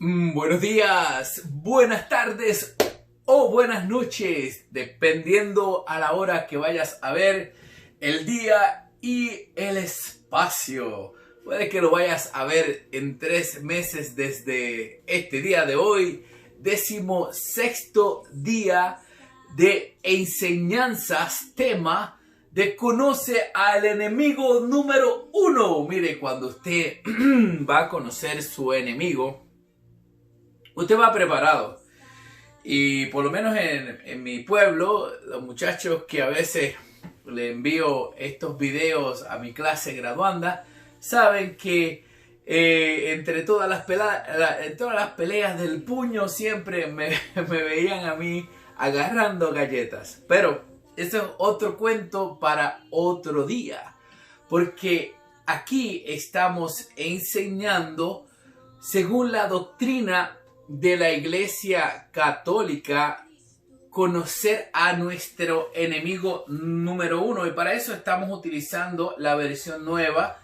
Buenos días, buenas tardes o buenas noches, dependiendo a la hora que vayas a ver el día y el espacio. Puede que lo vayas a ver en 3 meses desde este día de hoy, 16º día de enseñanzas, tema de conoce al enemigo número 1. Mire, cuando usted va a conocer su enemigo, usted va preparado. Y por lo menos en mi pueblo, los muchachos que a veces le envío estos videos a mi clase graduanda, saben que entre todas las peleas del puño siempre me veían a mí agarrando galletas. Pero eso es otro cuento para otro día. Porque aquí estamos enseñando según la doctrina de la Iglesia Católica, conocer a nuestro enemigo número 1, y para eso estamos utilizando la versión nueva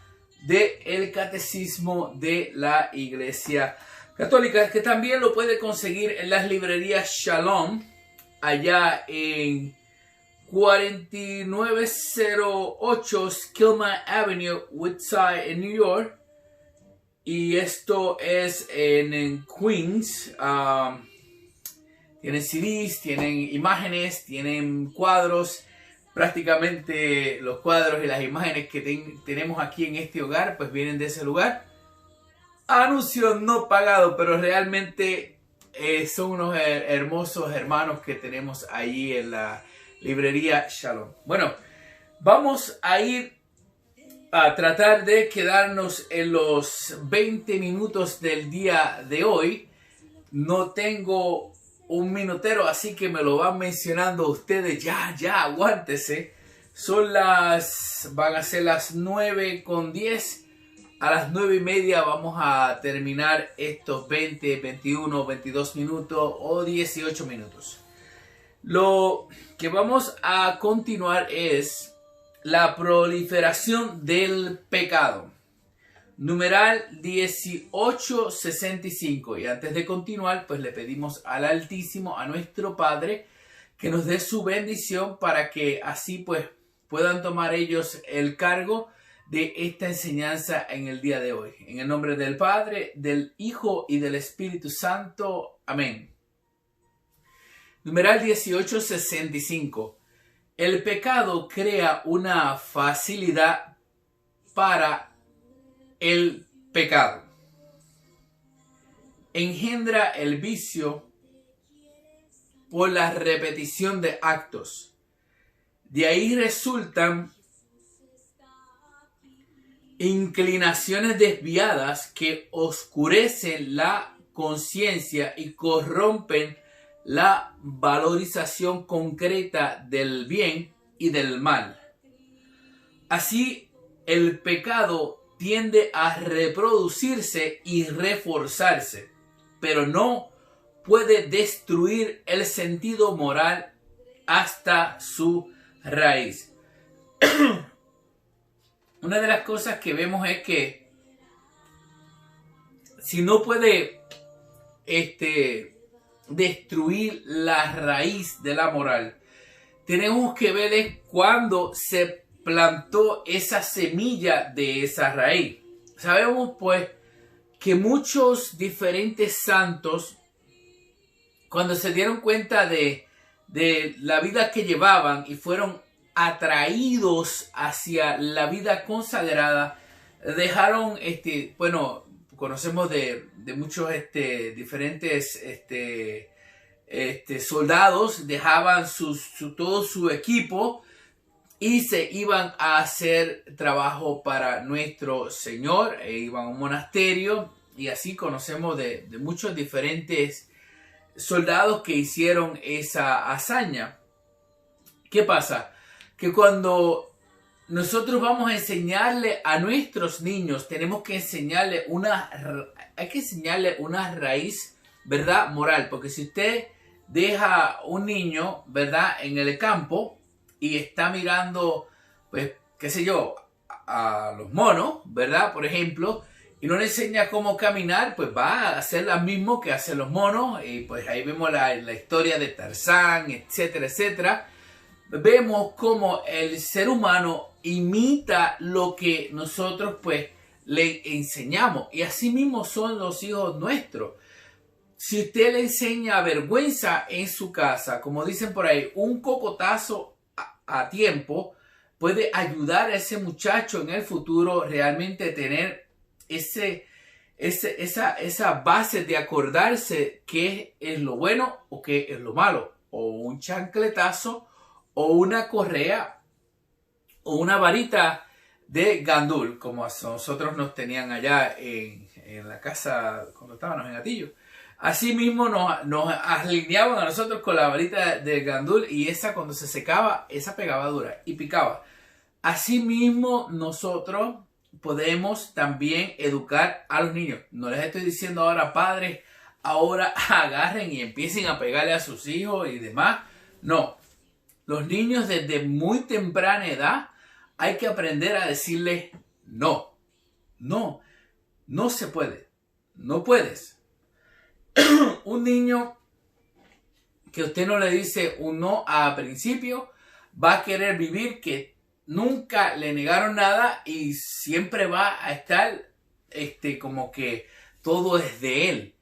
del Catecismo de la Iglesia Católica, que también lo puede conseguir en las librerías Shalom, allá en 4908 Skillman Avenue, Woodside, en New York. Y esto es en Queens. Tienen CDs, tienen imágenes, tienen cuadros. Prácticamente los cuadros y las imágenes que tenemos aquí en este hogar pues vienen de ese lugar. Anuncio no pagado, pero realmente son unos hermosos hermanos que tenemos allí en la librería Shalom. Bueno, vamos a ir a tratar de quedarnos en los 20 minutos del día de hoy. No tengo un minutero, así que me lo van mencionando ustedes. Ya, aguántese. Van a ser las 9:10. A las 9:30 vamos a terminar estos 20, 21, 22 minutos o 18 minutos. Lo que vamos a continuar es la proliferación del pecado. Numeral 1865. Y antes de continuar, pues le pedimos al Altísimo, a nuestro Padre, que nos dé su bendición para que así pues puedan tomar ellos el cargo de esta enseñanza en el día de hoy. En el nombre del Padre, del Hijo y del Espíritu Santo. Amén. Numeral 1865. El pecado crea una facilidad para el pecado. Engendra el vicio por la repetición de actos. De ahí resultan inclinaciones desviadas que oscurecen la conciencia y corrompen la valorización concreta del bien y del mal. Así, el pecado tiende a reproducirse y reforzarse, pero no puede destruir el sentido moral hasta su raíz. Una de las cosas que vemos es que si no puede destruir la raíz de la moral, tenemos que ver cuándo se plantó esa semilla de esa raíz. Sabemos pues que muchos diferentes santos, cuando se dieron cuenta de la vida que llevaban y fueron atraídos hacia la vida consagrada, dejaron conocemos de muchos diferentes soldados, dejaban todo su equipo y se iban a hacer trabajo para nuestro Señor, iban a un monasterio, y así conocemos de muchos diferentes soldados que hicieron esa hazaña. ¿Qué pasa? Que cuando nosotros vamos a enseñarle a nuestros niños, tenemos que enseñarle hay que enseñarle una raíz, ¿verdad? Moral. Porque si usted deja un niño, ¿verdad? En el campo y está mirando, pues, qué sé yo, a los monos, ¿verdad? Por ejemplo, y no le enseña cómo caminar, pues va a hacer lo mismo que hacen los monos. Y pues ahí vemos la historia de Tarzán, etcétera, etcétera. Vemos cómo el ser humano imita lo que nosotros pues le enseñamos. Y así mismo son los hijos nuestros. Si usted le enseña vergüenza en su casa, como dicen por ahí, un cocotazo a tiempo puede ayudar a ese muchacho en el futuro realmente a tener esa base de acordarse qué es lo bueno o qué es lo malo. O un chancletazo, o una correa, o una varita de gandul, como a nosotros nos tenían allá en la casa cuando estábamos en Atillo. Así mismo nos alineaban a nosotros con la varita de gandul, y esa cuando se secaba, esa pegaba dura y picaba. Así mismo nosotros podemos también educar a los niños. No les estoy diciendo ahora, padres, ahora agarren y empiecen a pegarle a sus hijos y demás. No. Los niños desde muy temprana edad hay que aprender a decirles no. No. No se puede. No puedes. Un niño que usted no le dice un no a principio va a querer vivir que nunca le negaron nada y siempre va a estar como que todo es de él.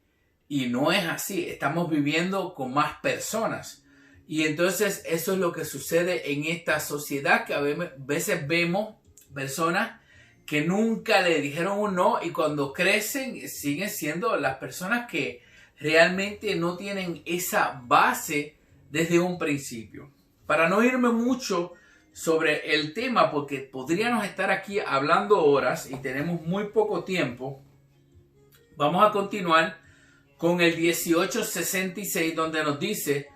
Y no es así. Estamos viviendo con más personas. Y entonces eso es lo que sucede en esta sociedad, que a veces vemos personas que nunca le dijeron un no, y cuando crecen siguen siendo las personas que realmente no tienen esa base desde un principio. Para no irme mucho sobre el tema, porque podríamos estar aquí hablando horas y tenemos muy poco tiempo, vamos a continuar con el 1866, donde nos dice,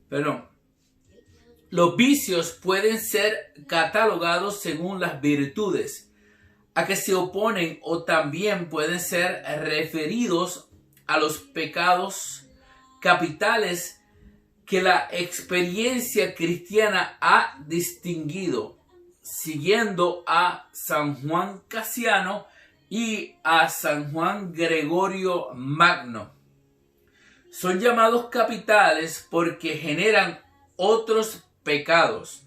perdón, los vicios pueden ser catalogados según las virtudes a que se oponen, o también pueden ser referidos a los pecados capitales que la experiencia cristiana ha distinguido, siguiendo a San Juan Casiano y a San Juan Gregorio Magno. Son llamados capitales porque generan otros pecados.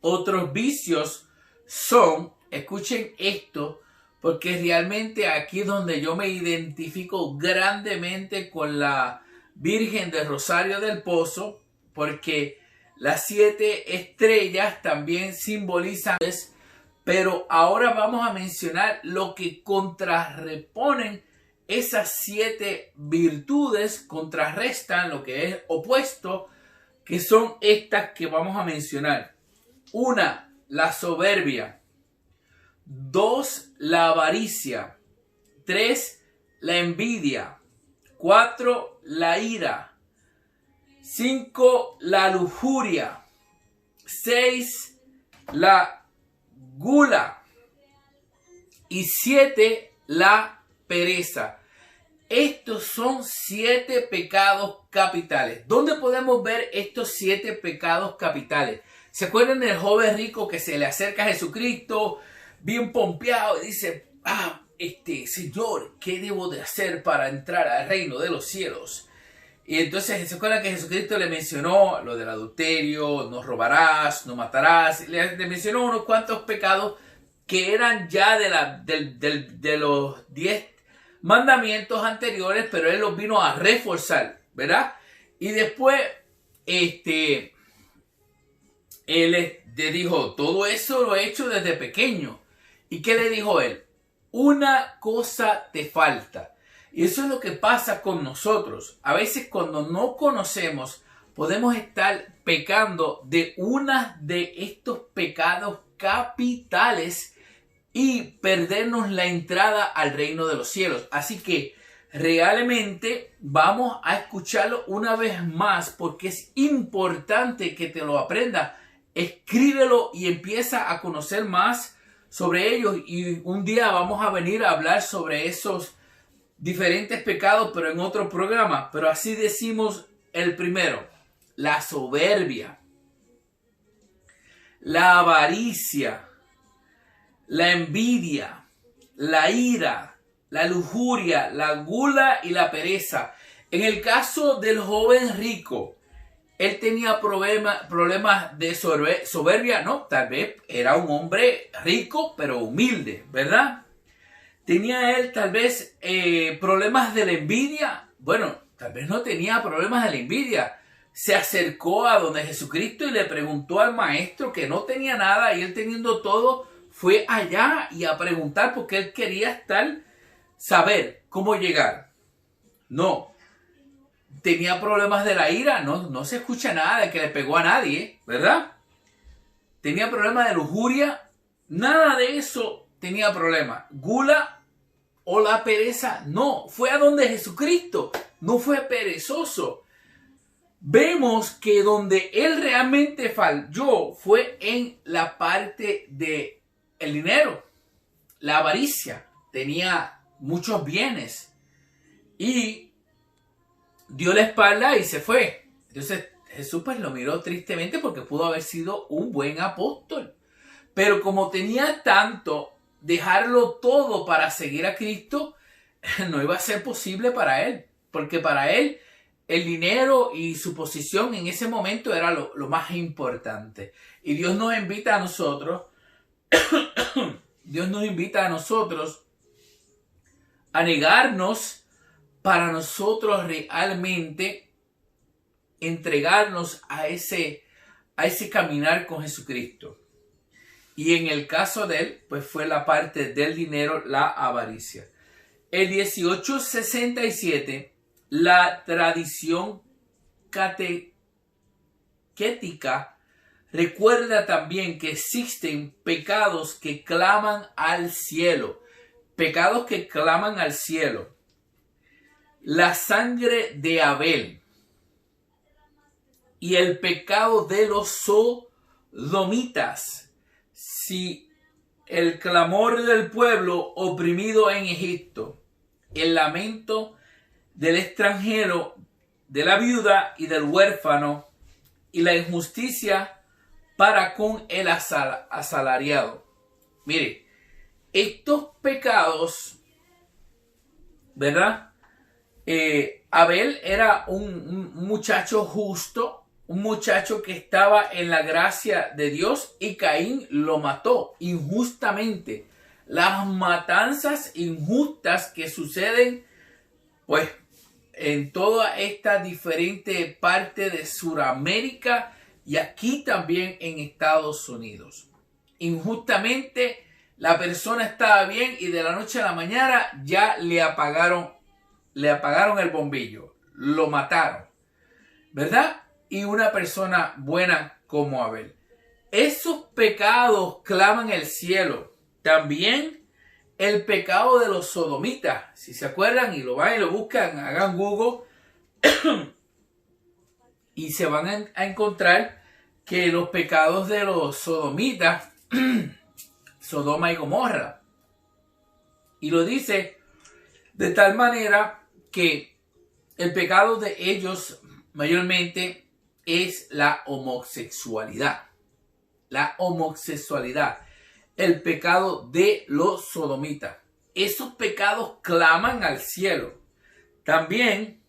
Otros vicios son, escuchen esto, porque realmente aquí es donde yo me identifico grandemente con la Virgen del Rosario del Pozo, porque las 7 estrellas también simbolizan, pero ahora vamos a mencionar lo que contrarreponen esas 7 virtudes, contrarrestan lo que es opuesto, que son estas que vamos a mencionar. 1, la soberbia. 2, la avaricia. 3, la envidia. 4, la ira. 5, la lujuria. 6, la gula. Y 7, la pereza. Estos son 7 pecados capitales. ¿Dónde podemos ver estos 7 pecados capitales? ¿Se acuerdan del joven rico que se le acerca a Jesucristo bien pompeado y dice, Señor, ¿qué debo de hacer para entrar al reino de los cielos? Y entonces se acuerdan que Jesucristo le mencionó lo del adulterio, no robarás, no matarás. Le mencionó unos cuantos pecados que eran ya de los 10 mandamientos anteriores, pero él los vino a reforzar, ¿verdad? Y después, él le dijo, todo eso lo he hecho desde pequeño. ¿Y qué le dijo él? Una cosa te falta. Y eso es lo que pasa con nosotros. A veces cuando no conocemos, podemos estar pecando de una de estos pecados capitales y perdernos la entrada al reino de los cielos. Así que realmente vamos a escucharlo una vez más, porque es importante que te lo aprendas. Escríbelo y empieza a conocer más sobre ellos. Y un día vamos a venir a hablar sobre esos diferentes pecados, pero en otro programa. Pero así decimos el primero: la soberbia, la avaricia, la envidia, la ira, la lujuria, la gula y la pereza. En el caso del joven rico, él tenía problemas de soberbia, ¿no? Tal vez era un hombre rico, pero humilde, ¿verdad? ¿Tenía él tal vez problemas de la envidia? Bueno, tal vez no tenía problemas de la envidia. Se acercó a donde Jesucristo y le preguntó al maestro que no tenía nada y él teniendo todo, fue allá y a preguntar porque él quería saber cómo llegar. No. Tenía problemas de la ira, no se escucha nada de que le pegó a nadie, ¿verdad? Tenía problemas de lujuria, nada de eso tenía problema. Gula o la pereza, no, fue a donde Jesucristo, no fue perezoso. Vemos que donde él realmente falló fue en la parte de el dinero, la avaricia. Tenía muchos bienes y dio la espalda y se fue. Entonces Jesús pues lo miró tristemente porque pudo haber sido un buen apóstol. Pero como tenía tanto, dejarlo todo para seguir a Cristo no iba a ser posible para él. Porque para él el dinero y su posición en ese momento era lo más importante. Y Dios nos invita a nosotros, Dios nos invita a nosotros a negarnos para nosotros realmente entregarnos a ese caminar con Jesucristo. Y en el caso de él, pues fue la parte del dinero, la avaricia. El 1867, la tradición catequética recuerda también que existen pecados que claman al cielo. Pecados que claman al cielo. La sangre de Abel y el pecado de los sodomitas. Si el clamor del pueblo oprimido en Egipto, el lamento del extranjero, de la viuda y del huérfano, y la injusticia para con el asalariado. Mire, estos pecados, ¿verdad? Abel era un muchacho justo, un muchacho que estaba en la gracia de Dios, y Caín lo mató injustamente. Las matanzas injustas que suceden pues en toda esta diferente parte de Sudamérica y aquí también en Estados Unidos. Injustamente la persona estaba bien y de la noche a la mañana ya le apagaron el bombillo, lo mataron, ¿verdad? Y una persona buena como Abel. Esos pecados claman el cielo. También el pecado de los sodomitas. Si se acuerdan y lo van y lo buscan, hagan Google y se van a encontrar que los pecados de los sodomitas, Sodoma y Gomorra. Y lo dice de tal manera que el pecado de ellos mayormente es la homosexualidad. La homosexualidad. El pecado de los sodomitas. Esos pecados claman al cielo. También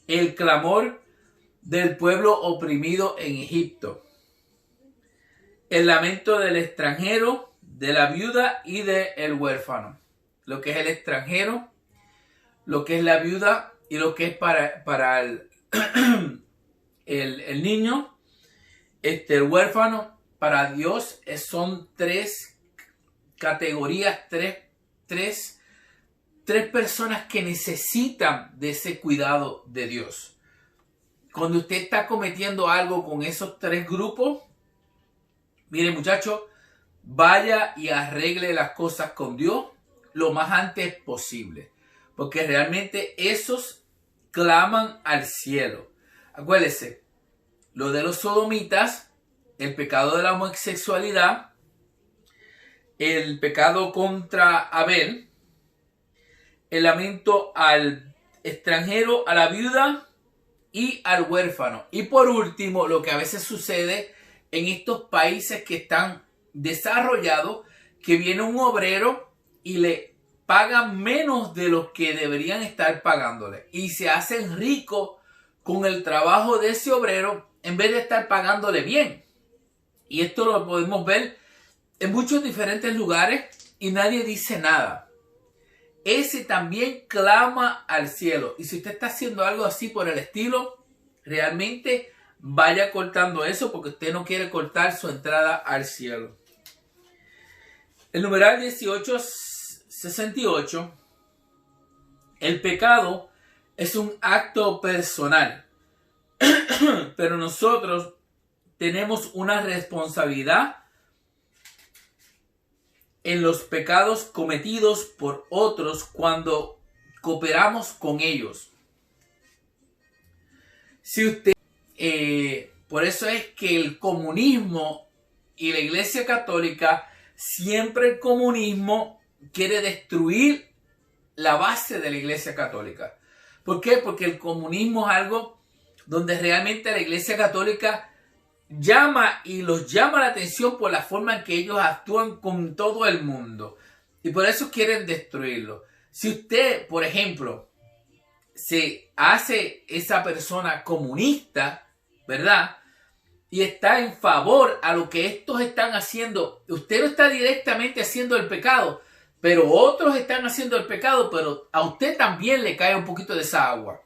el clamor del pueblo oprimido en Egipto. El lamento del extranjero, de la viuda y del huérfano. Lo que es el extranjero, lo que es la viuda y lo que es para el niño, el huérfano. Para Dios son tres categorías, tres personas que necesitan de ese cuidado de Dios. Cuando usted está cometiendo algo con esos tres grupos, mire muchacho, vaya y arregle las cosas con Dios lo más antes posible. Porque realmente esos claman al cielo. Acuérdese, lo de los sodomitas, el pecado de la homosexualidad, el pecado contra Abel, el lamento al extranjero, a la viuda y al huérfano. Y por último, lo que a veces sucede en estos países que están desarrollado que viene un obrero y le pagan menos de lo que deberían estar pagándole. Y se hacen ricos con el trabajo de ese obrero en vez de estar pagándole bien. Y esto lo podemos ver en muchos diferentes lugares y nadie dice nada. Ese también clama al cielo. Y si usted está haciendo algo así por el estilo, realmente vaya cortando eso porque usted no quiere cortar su entrada al cielo. El numeral 1868. El pecado es un acto personal. Pero nosotros tenemos una responsabilidad en los pecados cometidos por otros cuando cooperamos con ellos. Si usted, por eso es que el comunismo y la Iglesia Católica, siempre el comunismo quiere destruir la base de la Iglesia Católica. ¿Por qué? Porque el comunismo es algo donde realmente la Iglesia Católica los llama la atención por la forma en que ellos actúan con todo el mundo. Y por eso quieren destruirlo. Si usted, por ejemplo, se hace esa persona comunista, ¿verdad? Y está en favor a lo que estos están haciendo. Usted no está directamente haciendo el pecado, pero otros están haciendo el pecado, pero a usted también le cae un poquito de esa agua.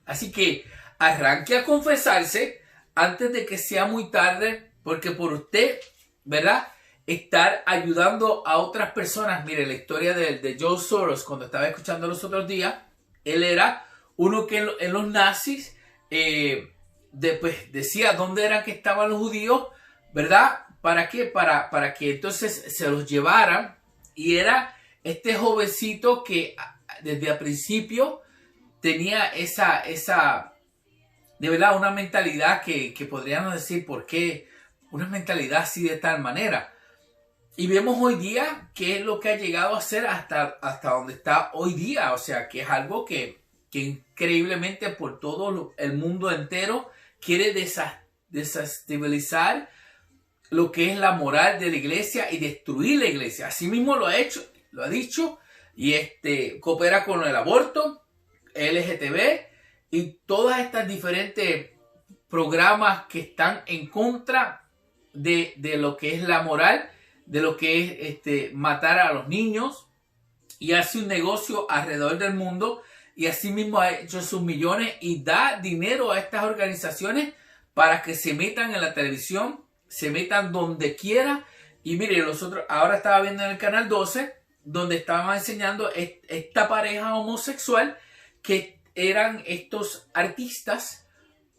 Así que arranque a confesarse antes de que sea muy tarde, porque por usted, ¿verdad?, estar ayudando a otras personas. Mire, la historia de George Soros, cuando estaba escuchando los otros días, él era uno que en los nazis decía dónde eran que estaban los judíos, ¿verdad? ¿Para qué? Para que entonces se los llevaran. Y era este jovencito que desde el principio tenía esa de verdad, una mentalidad que podríamos decir por qué una mentalidad así de tal manera. Y vemos hoy día qué es lo que ha llegado a ser hasta donde está hoy día. O sea, que es algo que increíblemente por todo el mundo entero quiere desestabilizar lo que es la moral de la iglesia y destruir la iglesia. Así mismo lo ha hecho, lo ha dicho, y coopera con el aborto, LGTB y todas estas diferentes programas que están en contra de lo que es la moral, de lo que es matar a los niños, y hace un negocio alrededor del mundo y así mismo ha hecho sus millones y da dinero a estas organizaciones para que se metan en la televisión, se metan donde quiera. Y mire, nosotros ahora estaba viendo en el canal 12 donde estaban enseñando esta pareja homosexual que eran estos artistas,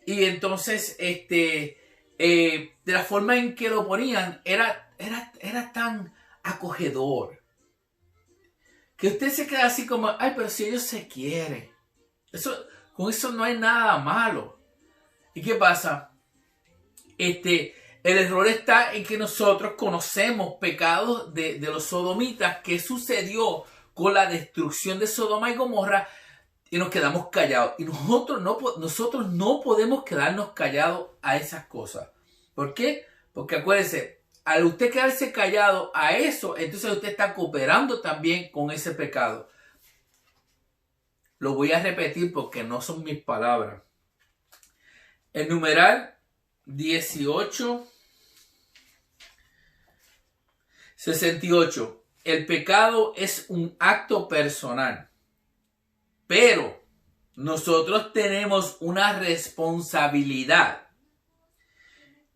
y entonces de la forma en que lo ponían era tan acogedor que usted se queda así como, ay, pero si ellos se quieren, con eso no hay nada malo. ¿Y qué pasa? El error está en que nosotros conocemos pecados de los sodomitas que sucedió con la destrucción de Sodoma y Gomorra, y nos quedamos callados. Y nosotros no podemos quedarnos callados a esas cosas. ¿Por qué? Porque acuérdense, al usted quedarse callado a eso, entonces usted está cooperando también con ese pecado. Lo voy a repetir porque no son mis palabras. El numeral 1868. El pecado es un acto personal. Pero nosotros tenemos una responsabilidad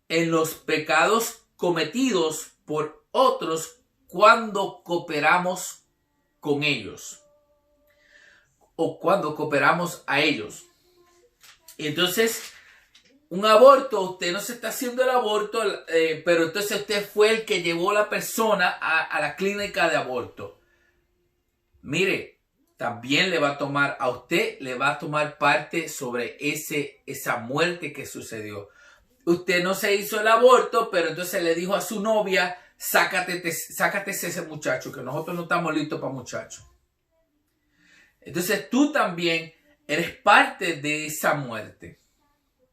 en los pecados cometidos por otros cuando cooperamos con ellos o cuando cooperamos a ellos. Entonces, un aborto, usted no se está haciendo el aborto, pero entonces usted fue el que llevó a la persona a la clínica de aborto. Mire, también le va a tomar a usted, le va a tomar parte sobre esa muerte que sucedió. Usted no se hizo el aborto, pero entonces le dijo a su novia, sácate ese muchacho, que nosotros no estamos listos para muchachos. Entonces tú también eres parte de esa muerte.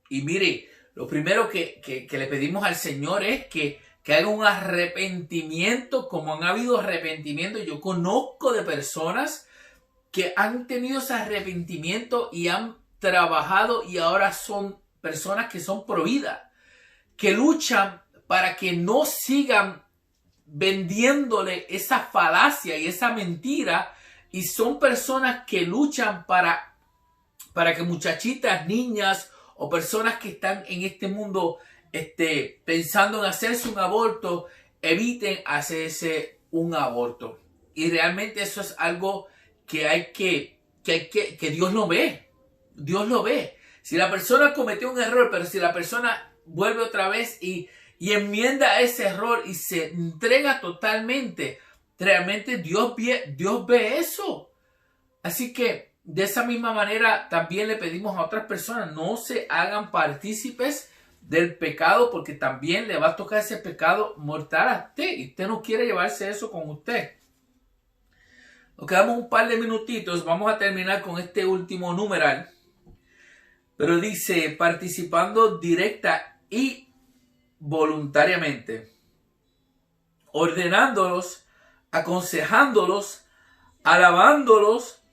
Y mire, lo primero que le pedimos al Señor es que que haga un arrepentimiento, como han habido arrepentimientos. Yo conozco de personas que han tenido ese arrepentimiento y han trabajado y ahora son personas que son pro vida, que luchan para que no sigan vendiéndole esa falacia y esa mentira, y son personas que luchan para que muchachitas, niñas o personas que están en este mundo pensando en hacerse un aborto, eviten hacerse un aborto. Y realmente eso es algo que Dios lo ve. Dios lo ve. Si la persona cometió un error, pero si la persona vuelve otra vez y enmienda ese error y se entrega totalmente, realmente Dios ve eso. Así que de esa misma manera también le pedimos a otras personas, no se hagan partícipes del pecado, porque también le va a tocar ese pecado mortal a usted y usted no quiere llevarse eso con usted. Nos quedamos un par de minutitos, vamos a terminar con este último numeral, pero dice: participando directa y voluntariamente, ordenándolos, aconsejándolos, alabándolos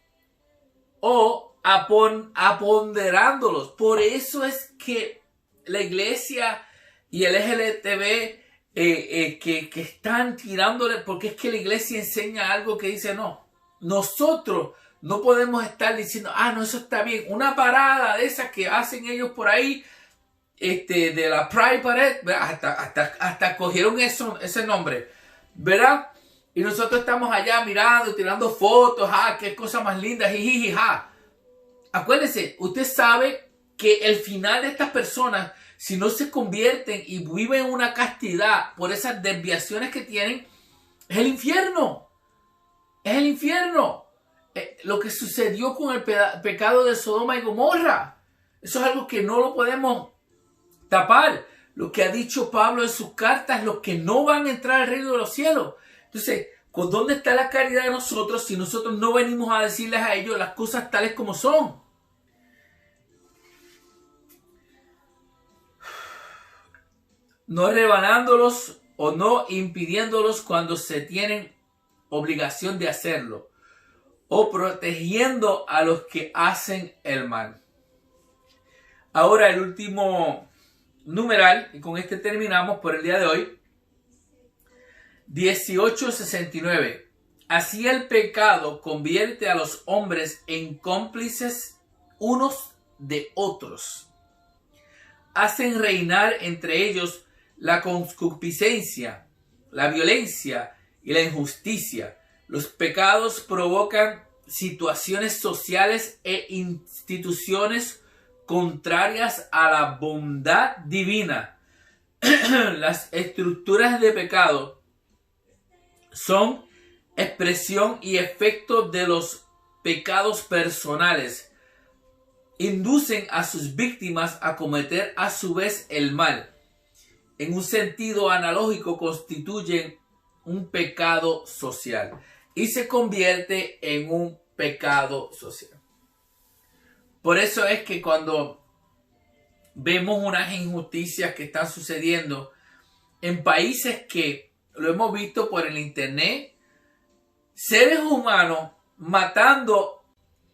o aponderándolos. Por eso es que la iglesia y el LGTB que están tirándole, porque es que la iglesia enseña algo que dice no. Nosotros no podemos estar diciendo, no, eso está bien. Una parada de esas que hacen ellos por ahí, de la Pride Parade, hasta cogieron ese nombre, ¿verdad? Y nosotros estamos allá mirando, tirando fotos, qué cosa más linda, jijijija. Acuérdense, usted sabe que el final de estas personas, si no se convierten y viven una castidad por esas desviaciones que tienen, es el infierno. Es el infierno. Lo que sucedió con el pecado de Sodoma y Gomorra. Eso es algo que no lo podemos tapar. Lo que ha dicho Pablo en sus cartas, los que no van a entrar al reino de los cielos. Entonces, ¿dónde está la caridad de nosotros si nosotros no venimos a decirles a ellos las cosas tales como son? No rebanándolos o no impidiéndolos cuando se tienen obligación de hacerlo, o protegiendo a los que hacen el mal. Ahora el último numeral, y con este terminamos por el día de hoy. 1869. Así el pecado convierte a los hombres en cómplices unos de otros. Hacen reinar entre ellos la concupiscencia, la violencia y la injusticia. Los pecados provocan situaciones sociales e instituciones contrarias a la bondad divina. Las estructuras de pecado son expresión y efecto de los pecados personales. Inducen a sus víctimas a cometer a su vez el mal. En un sentido analógico constituyen un pecado social y se convierte en un pecado social. Por eso es que cuando vemos unas injusticias que están sucediendo en países que lo hemos visto por el internet, seres humanos matando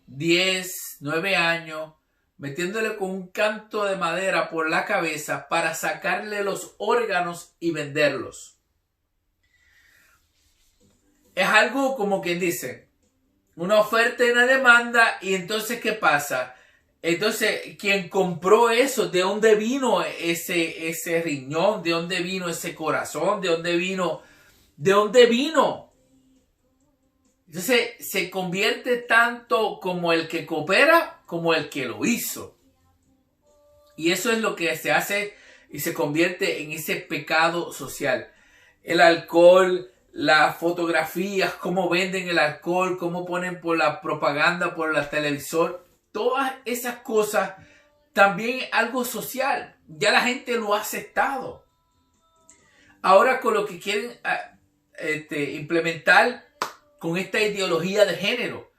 10, 9 años, metiéndole con un canto de madera por la cabeza para sacarle los órganos y venderlos. Es algo como quien dice, una oferta y una demanda, y entonces ¿qué pasa? Entonces, quien compró eso, ¿de dónde vino ese riñón? ¿De dónde vino ese corazón? ¿De dónde vino? ¿De dónde vino? Entonces, se convierte tanto como el que coopera como el que lo hizo. Y eso es lo que se hace y se convierte en ese pecado social. El alcohol, las fotografías, cómo venden el alcohol, cómo ponen por la propaganda, por la televisor. Todas esas cosas también es algo social. Ya la gente lo ha aceptado. Ahora con lo que quieren implementar con esta ideología de género.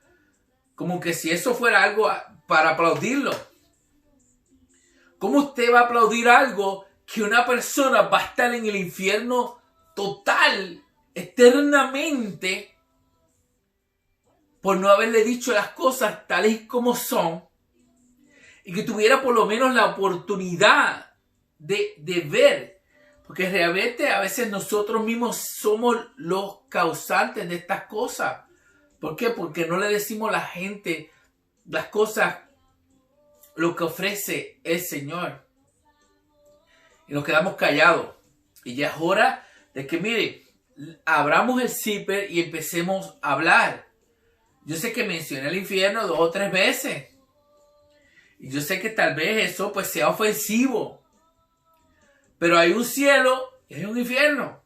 Como que si eso fuera algo para aplaudirlo. ¿Cómo usted va a aplaudir algo que una persona va a estar en el infierno total, eternamente, por no haberle dicho las cosas tales como son, y que tuviera por lo menos la oportunidad de ver, porque realmente a veces nosotros mismos somos los causantes de estas cosas. ¿Por qué? Porque no le decimos a la gente las cosas, lo que ofrece el Señor. Y nos quedamos callados. Y ya es hora de que, mire, abramos el zipper y empecemos a hablar. Yo sé que mencioné el infierno 2 o 3 veces. Y yo sé que tal vez eso pues sea ofensivo. Pero hay un cielo y hay un infierno.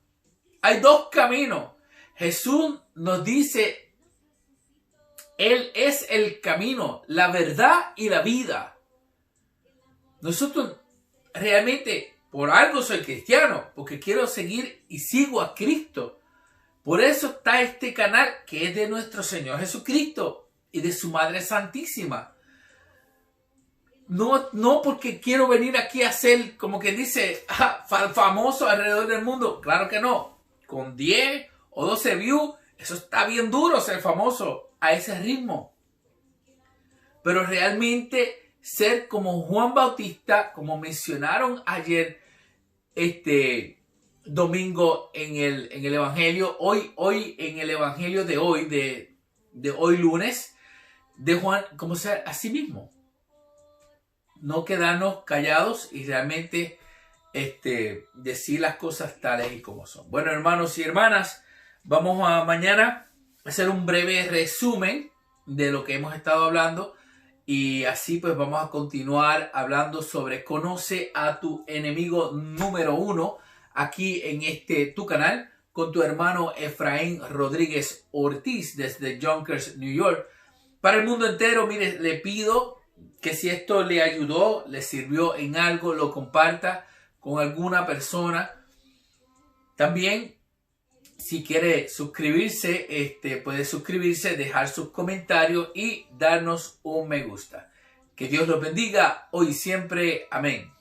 Hay 2 caminos. Jesús nos dice, Él es el camino, la verdad y la vida. Nosotros realmente, por algo soy cristiano, porque quiero seguir y sigo a Cristo. Por eso está este canal que es de nuestro Señor Jesucristo y de su Madre Santísima. No porque quiero venir aquí a ser, como que dice, famoso alrededor del mundo. Claro que no. Con 10 o 12 views, eso está bien duro ser famoso a ese ritmo. Pero realmente ser como Juan Bautista, como mencionaron ayer, domingo en el Evangelio, hoy en el Evangelio de hoy, de hoy lunes, de Juan, como ser así mismo. No quedarnos callados y realmente decir las cosas tales y como son. Bueno, hermanos y hermanas, vamos a mañana hacer un breve resumen de lo que hemos estado hablando y así pues vamos a continuar hablando sobre conoce a tu enemigo número 1 aquí en tu canal con tu hermano Efraín Rodríguez Ortiz desde Yonkers, New York. Para el mundo entero, mire, le pido que si esto le ayudó, le sirvió en algo, lo comparta con alguna persona. También, si quiere suscribirse, puede suscribirse, dejar sus comentarios y darnos un me gusta. Que Dios los bendiga hoy y siempre. Amén.